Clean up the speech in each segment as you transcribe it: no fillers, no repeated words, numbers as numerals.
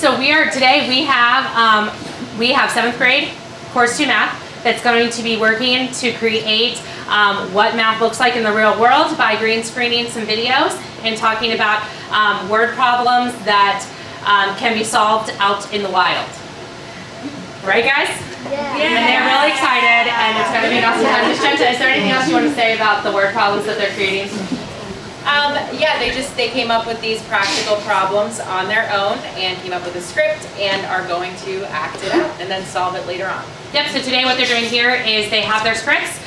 So today we have 7th grade course 2 math that's going to be working to create what math looks like in the real world by green screening some videos and talking about word problems that can be solved out in the wild. Right, guys? Yeah. And they're really excited, and it's going to be an awesome time. Junta, is there anything else you want to say about the word problems that they're creating? Yeah, they came up with these practical problems on their own and came up with a script and are going to act it out and then solve it later on. Yep, so today what they're doing here is they have their scripts.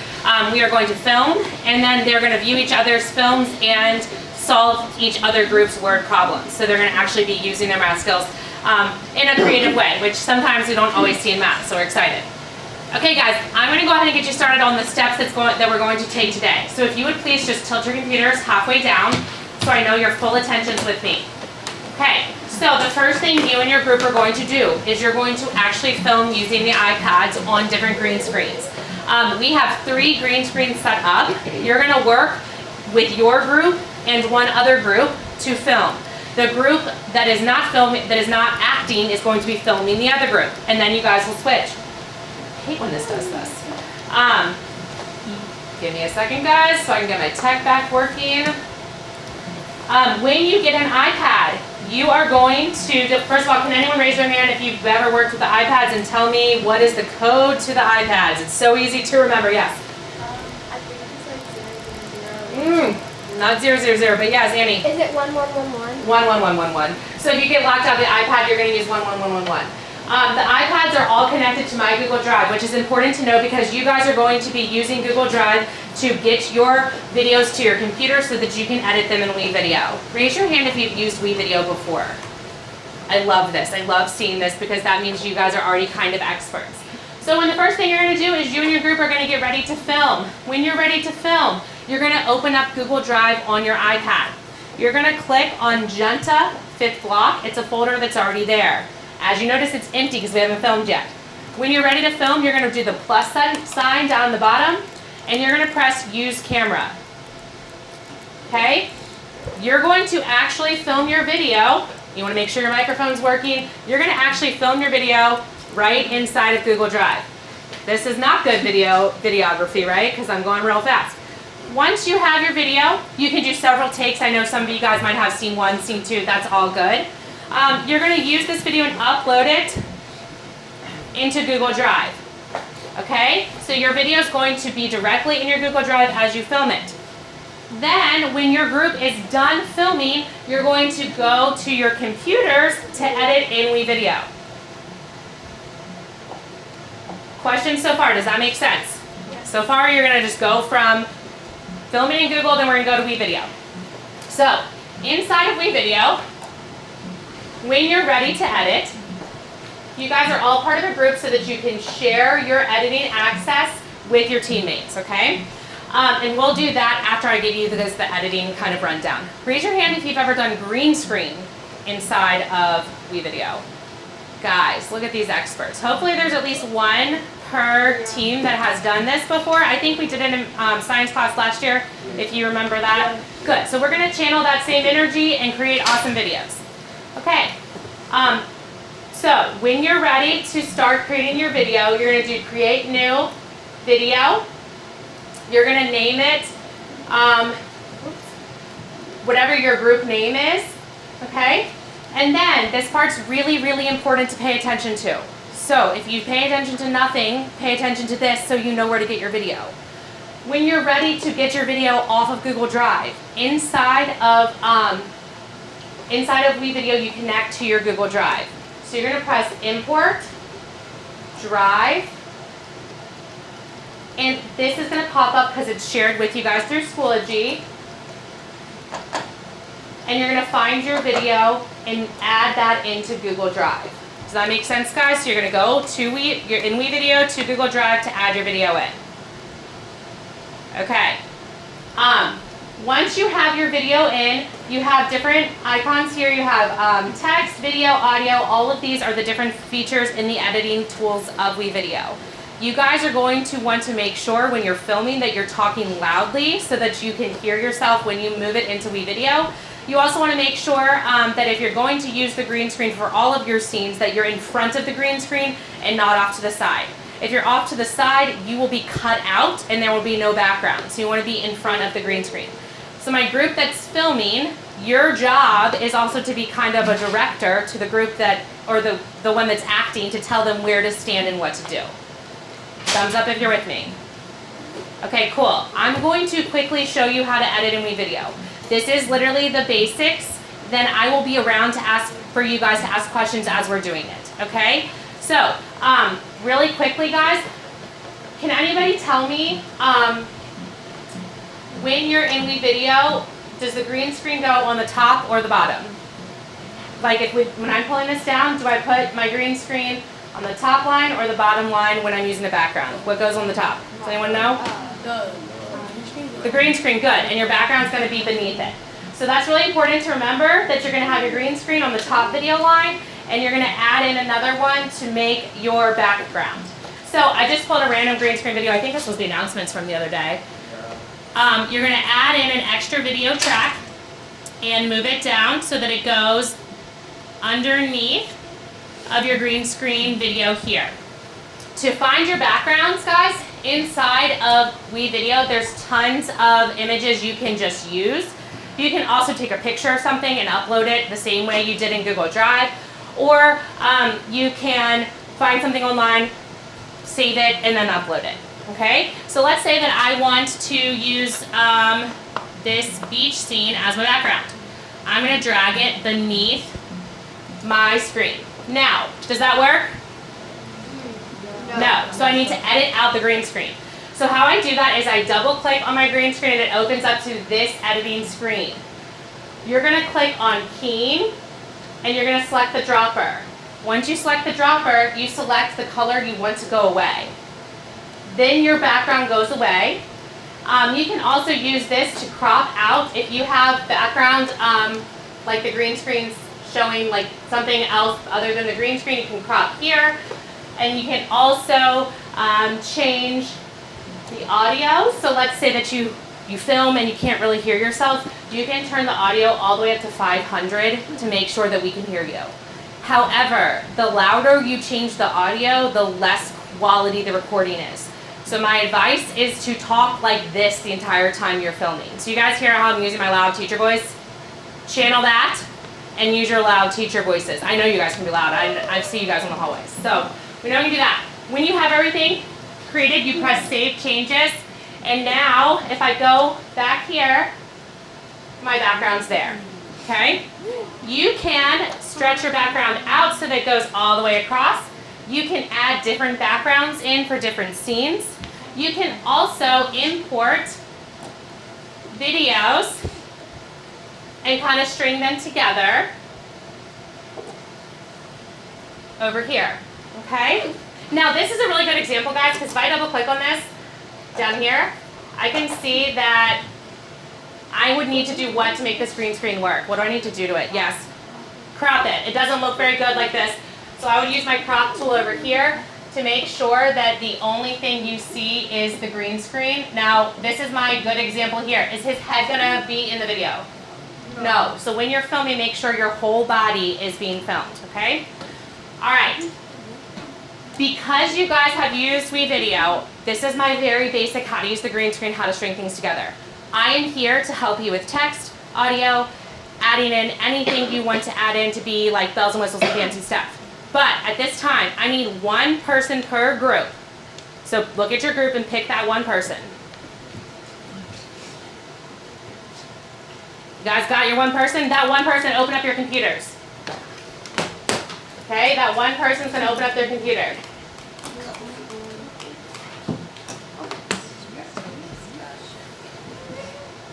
We are going to film, and then they're going to view each other's films and solve each other group's word problems. So they're going to actually be using their math skills in a creative way, which sometimes we don't always see in math, so we're excited. Okay guys, I'm going to go ahead and get you started on the steps that we're going to take today. So if you would please just tilt your computers halfway down so I know your full attention's with me. Okay, so the first thing you and your group are going to do is you're going to actually film using the iPads on different green screens. We have 3 green screens set up. You're going to work with your group and one other group to film. The group that is not acting is going to be filming the other group, and then you guys will switch. I hate when this does this. Give me a second, guys, so I can get my tech back working. When you get an iPad, you are going to, first of all, can anyone raise their hand if you've ever worked with the iPads and tell me what is the code to the iPads? It's so easy to remember, yes. I think it's like 0, 0, 0. Not 0, 0, 0, but yes, Annie. Is it 1, 1, 1, 1? 1, 1, 1, 1, 1. So if you get locked out of the iPad, you're going to use 1, 1, 1, 1, 1. The iPads are all connected to my Google Drive, which is important to know because you guys are going to be using Google Drive to get your videos to your computer so that you can edit them in WeVideo. Raise your hand if you've used WeVideo before. I love this. I love seeing this because that means you guys are already kind of experts. So when the first thing you're going to do is you and your group are going to get ready to film. When you're ready to film, you're going to open up Google Drive on your iPad. You're going to click on Junta 5th block. It's a folder that's already there. As you notice, it's empty because we haven't filmed yet. When you're ready to film, you're going to do the plus sign down the bottom, and you're going to press Use Camera. Okay? You're going to actually film your video. You want to make sure your microphone's working. You're going to actually film your video right inside of Google Drive. This is not good videography, right? Because I'm going real fast. Once you have your video, you can do several takes. I know some of you guys might have scene 1, scene 2. That's all good. You're going to use this video and upload it into Google Drive. Okay? So your video is going to be directly in your Google Drive as you film it. Then, when your group is done filming, you're going to go to your computers to edit in WeVideo. Questions so far? Does that make sense? Yes. So far, you're going to just go from filming in Google, then we're going to go to WeVideo. So, inside of WeVideo, when you're ready to edit, you guys are all part of a group so that you can share your editing access with your teammates, okay? And we'll do that after I give you the editing kind of rundown. Raise your hand if you've ever done green screen inside of WeVideo. Guys, look at these experts. Hopefully there's at least one per team that has done this before. I think we did it in science class last year, if you remember that. Good, so we're gonna channel that same energy and create awesome videos. Okay, so when you're ready to start creating your video, you're going to do create new video. You're going to name it whatever your group name is, okay? And then this part's really, really important to pay attention to. So if you pay attention to nothing, pay attention to this so you know where to get your video. When you're ready to get your video off of Google Drive, inside of WeVideo, you connect to your Google Drive. So you're going to press Import, Drive, and this is going to pop up because it's shared with you guys through Schoology. And you're going to find your video and add that into Google Drive. Does that make sense, guys? So you're going to go to you're in WeVideo to Google Drive to add your video in. Okay. Once you have your video in, you have different icons here. You have text, video, audio. All of these are the different features in the editing tools of WeVideo. You guys are going to want to make sure when you're filming that you're talking loudly so that you can hear yourself when you move it into WeVideo. You also want to make sure that if you're going to use the green screen for all of your scenes, that you're in front of the green screen and not off to the side. If you're off to the side, you will be cut out and there will be no background. So you want to be in front of the green screen. So my group that's filming, your job is also to be kind of a director to the group that, or the one that's acting, to tell them where to stand and what to do. Thumbs up if you're with me. Okay, cool. I'm going to quickly show you how to edit in WeVideo. This is literally the basics. Then I will be around to ask for you guys to ask questions as we're doing it, okay? So, really quickly guys, can anybody tell me, when you're in WeVideo, does the green screen go on the top or the bottom? Like when I'm pulling this down, do I put my green screen on the top line or the bottom line when I'm using the background? What goes on the top? Does anyone know? The green screen, good, and your background's going to be beneath it. So that's really important to remember, that you're going to have your green screen on the top video line, and you're going to add in another one to make your background. So I just pulled a random green screen video. I think this was the announcements from the other day. You're going to add in an extra video track and move it down so that it goes underneath of your green screen video here. To find your backgrounds, guys, inside of WeVideo, there's tons of images you can just use. You can also take a picture of something and upload it the same way you did in Google Drive, or you can find something online, save it, and then upload it. Okay? So let's say that I want to use this beach scene as my background. I'm going to drag it beneath my screen. Now, does that work? No. So I need to edit out the green screen. So how I do that is I double click on my green screen and it opens up to this editing screen. You're going to click on keying and you're going to select the dropper. Once you select the dropper, you select the color you want to go away. Then your background goes away. You can also use this to crop out if you have background like the green screen's showing like something else other than the green screen. You can crop here, and you can also change the audio. So let's say that you film and you can't really hear yourself. You can turn the audio all the way up to 500 to make sure that we can hear you. However, the louder you change the audio, the less quality the recording is. So my advice is to talk like this the entire time you're filming. So you guys hear how I'm using my loud teacher voice? Channel that and use your loud teacher voices. I know you guys can be loud. I see you guys in the hallways. So we know you can do that. When you have everything created, you press Save Changes. And now, if I go back here, my background's there. Okay? You can stretch your background out so that it goes all the way across. You can add different backgrounds in for different scenes. You can also import videos and kind of string them together over here. Okay? Now this is a really good example, guys, because if I double click on this down here, I can see that I would need to do what to make this green screen work? What do I need to do to it? Yes. Crop it. It doesn't look very good like this. So I would use my crop tool over here to make sure that the only thing you see is the green screen. Now, this is my good example here. Is his head gonna be in the video? No. So when you're filming, make sure your whole body is being filmed, okay? All right. Because you guys have used WeVideo, this is my very basic how to use the green screen, how to string things together. I am here to help you with text, audio, adding in anything you want to add in to be like bells and whistles and fancy stuff. But at this time, I need one person per group. So look at your group and pick that one person. You guys got your one person? That one person, open up your computers. Okay, that one person's gonna open up their computer.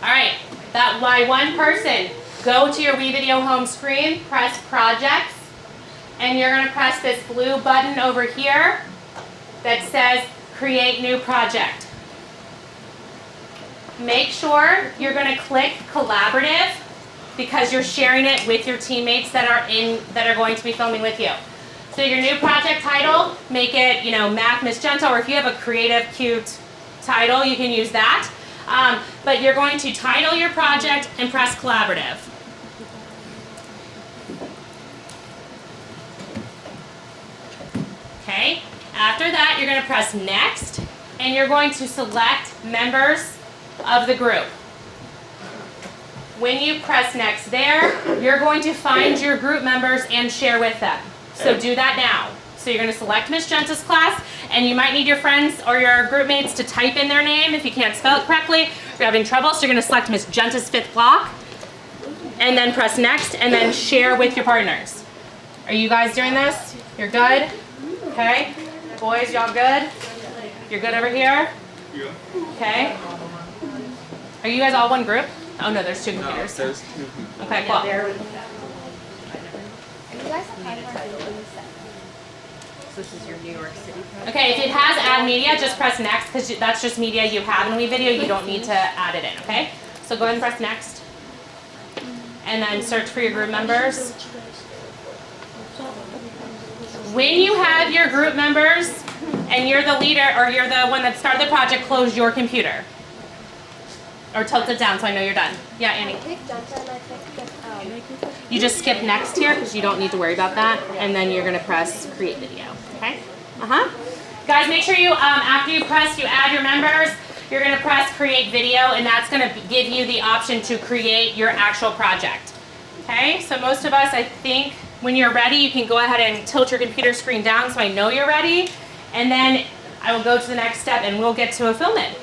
All right, that one person, go to your WeVideo home screen, press Projects, and you're gonna press this blue button over here that says Create New Project. Make sure you're gonna click Collaborative because you're sharing it with your teammates that are going to be filming with you. So your new project title, make it, Math Miss Junta, or if you have a creative, cute title, you can use that. But you're going to title your project and press Collaborative. Okay, after that, you're going to press next, and you're going to select members of the group. When you press next there, you're going to find your group members and share with them. So do that now. So you're going to select Miss Junta's class, and you might need your friends or your group mates to type in their name if you can't spell it correctly, if you're having trouble. So you're going to select Miss Junta's 5th block, and then press next, and then share with your partners. Are you guys doing this? You're good? Okay. Boys, y'all good? You're good over here? Yeah. Okay. Are you guys all one group? Oh no, there's 2 computers. There's Okay, cool. So this is your New York City project? Okay, if it has add media, just press next because that's just media you have in WeVideo. You don't need to add it in, okay? So go ahead and press next. And then search for your group members. When you have your group members and you're the leader or you're the one that started the project, close your computer. Or tilt it down so I know you're done. Yeah, Annie. You just skip next here because you don't need to worry about that. And then you're going to press create video. Okay? Guys, make sure you, after you add your members, you're going to press create video, and that's going to give you the option to create your actual project. Okay? So most of us, I think, when you're ready, you can go ahead and tilt your computer screen down so I know you're ready. And then I will go to the next step and we'll get to a film it.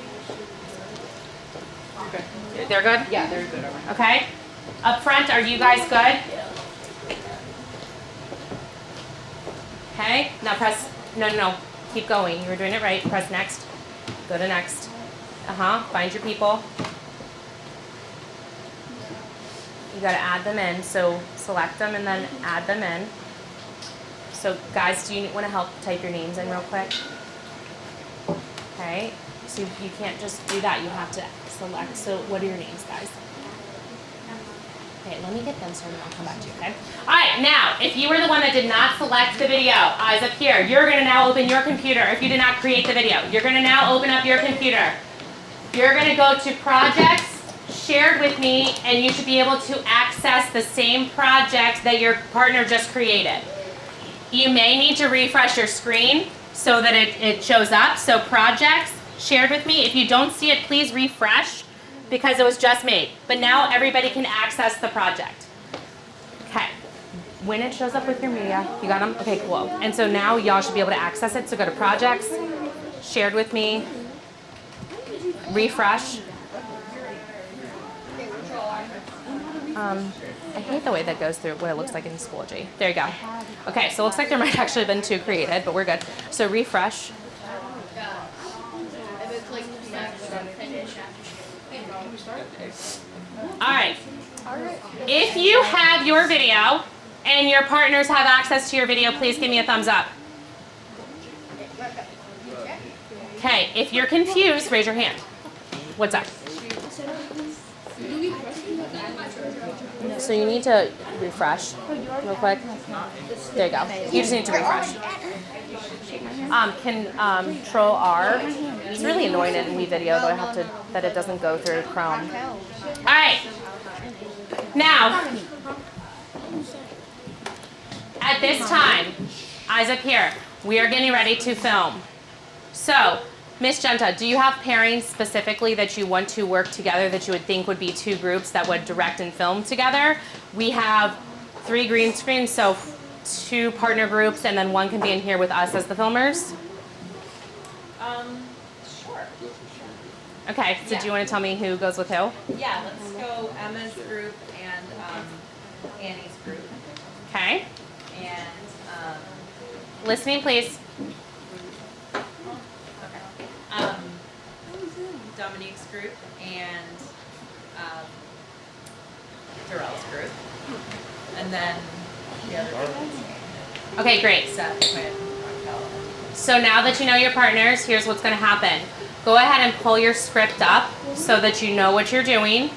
They're good? Yeah, they're good. Okay. Up front, are you guys good? Okay. Now press, no. Keep going. You were doing it right. Press next. Go to next. Find your people. You got to add them in. So select them and then add them in. So guys, do you want to help type your names in real quick? Okay. So you can't just do that. You have to select. So what are your names, guys? Okay, let me get them started and I'll come back to you, okay? All right, now, if you were the one that did not select the video, eyes up here, you're going to now open your computer. If you did not create the video, you're going to now open up your computer. You're going to go to projects, shared with me, and you should be able to access the same project that your partner just created. You may need to refresh your screen so that it shows up. So projects, shared with me. If you don't see it, please refresh because it was just made. But now everybody can access the project. Okay. When it shows up with your media, you got them? Okay, cool. And so now y'all should be able to access it. So go to projects, shared with me, refresh. I hate the way that goes through what it looks like in Schoology. There you go. Okay, so it looks like there might actually have been 2 created, but we're good. So refresh. Alright, if you have your video and your partners have access to your video, please give me a thumbs up. Okay, if you're confused, raise your hand. What's up? So you need to refresh real quick. There you go. You just need to refresh. Control R. It's really annoying in WeVideo that it doesn't go through Chrome. All right. Now, at this time, eyes up here, we are getting ready to film. So, Miss Junta, do you have pairings specifically that you want to work together that you would think would be 2 groups that would direct and film together? We have 3 green screens, so 2 partner groups, and then 1 can be in here with us as the filmers. Sure. Okay, so do you want to tell me who goes with who? Yeah, let's go Emma's group and Annie's group. Okay. And Listening, please. Dominique's group and Darrell's group. And then the other group. Okay, great. Seth, Quinn, Raquel. So now that you know your partners, here's what's going to happen. Go ahead and pull your script up so that you know what you're doing.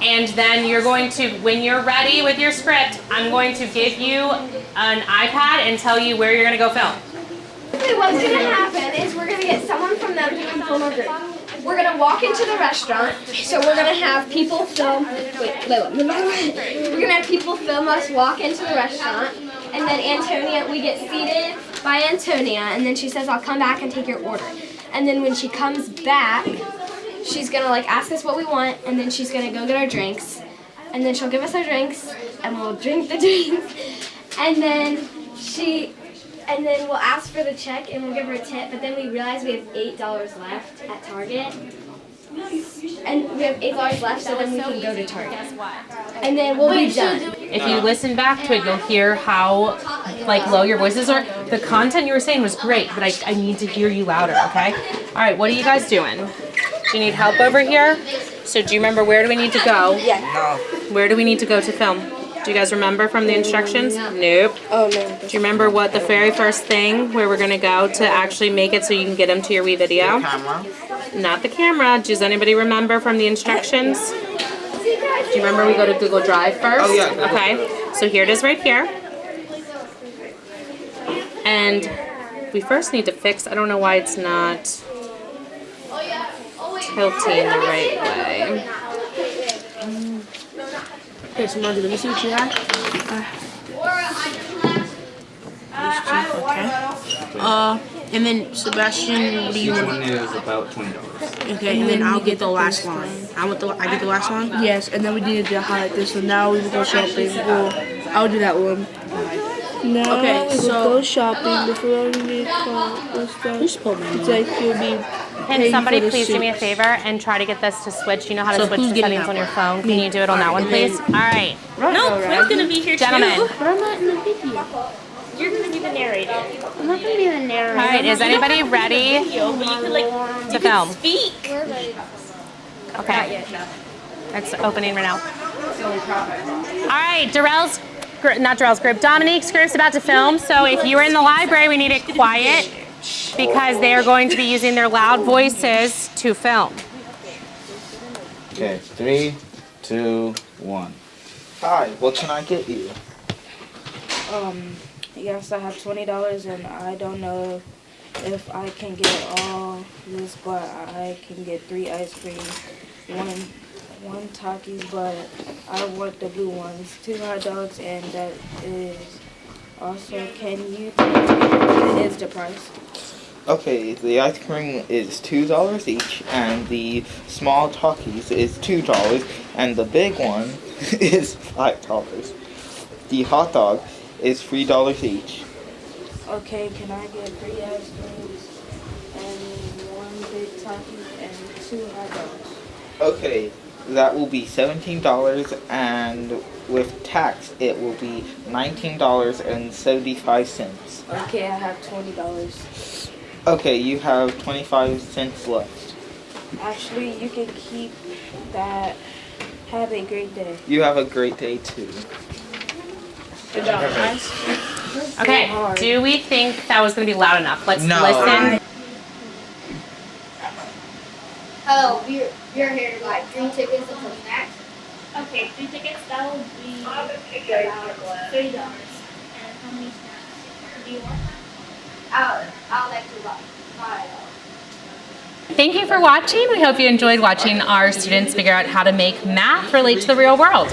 And then you're going to, when you're ready with your script, I'm going to give you an iPad and tell you where you're going to go film. What's going to happen is we're going to get someone from them to come film our group. We're going to walk into the restaurant, so we're going to have people film, we're going to have people film us walk into the restaurant, and then Antonia, we get seated, by Antonia, and then she says, I'll come back and take your order. And then when she comes back, she's gonna like ask us what we want, and then she's gonna go get our drinks, and then she'll give us our drinks, and we'll drink the drinks, and then we'll ask for the check, and we'll give her a tip, but then we realize we have $8 left at Target. And we have $8 left, so then we can go to Target. And then we'll be done. If you listen back to it, you'll hear how like low your voices are. The content you were saying was great, but I need to hear you louder, okay? All right, what are you guys doing? Do you need help over here? So do you remember where do we need to go? Yeah. No. Where do we need to go to film? Do you guys remember from the instructions? Nope. Oh, no. Do you remember what the very first thing where we're gonna go to actually make it so you can get them to your WeVideo? Camera. Not the camera. Does anybody remember from the instructions? Do you remember we go to Google Drive first? Oh, yeah. Okay. So here it is right here. And we first need to fix, I don't know why it's not tilting the right way. Okay, so Margie, let me see what you have. Okay. And then Sebastian, what do you Each want? one is about $20. Okay, and then I'll get the last one. I get the last one? Yes, and then we need to highlight this. So now we will go shopping. I'll do that one. Now Okay, we will so- go shopping before we call. Who's Pullman? It's like you'll be Can paying somebody for the please do me a soup. favor and try to get this to switch? You know how to So switch who's the getting settings that on your one? phone? Can you do it on that one, please? All right. No, Fred's gonna be here Gentlemen. But I'm not in the video. You're gonna be the narrator. I'm not gonna be the narrator. All right, is anybody ready But you could like to film? speak. Okay. It's opening right now. All right, not Darrell's group, Dominique's group's about to film, so if you are in the library, we need it quiet because they are going to be using their loud voices to film. Okay, 3, 2, 1. Hi, what can I get you? Yes, I have $20 and I don't know if I can get all this, but I can get 3 ice creams, one Takis, but I want the blue ones, 2 hot dogs, and that is also, can you tell me what is the price? Okay, the ice cream is $2 each, and the small Takis is $2, and the big one is $5. The hot dog is $3 each. Okay, can I get 3 ice creams and 1 big Taki and 2 hot dogs? Okay, that will be $17, and with tax, it will be $19.75. Okay, I have $20. Okay, you have 25 cents left. Actually, you can keep that. Have a great day. You have a great day too. Good job, guys. Okay, do we think that was going to be loud enough? Let's No. listen. Hello, we're here to buy 3 tickets and some snacks. Okay, 3 tickets, that will be about $30. And how many snacks do you want? I'll like to buy 5. Thank you for watching. We hope you enjoyed watching our students figure out how to make math relate to the real world.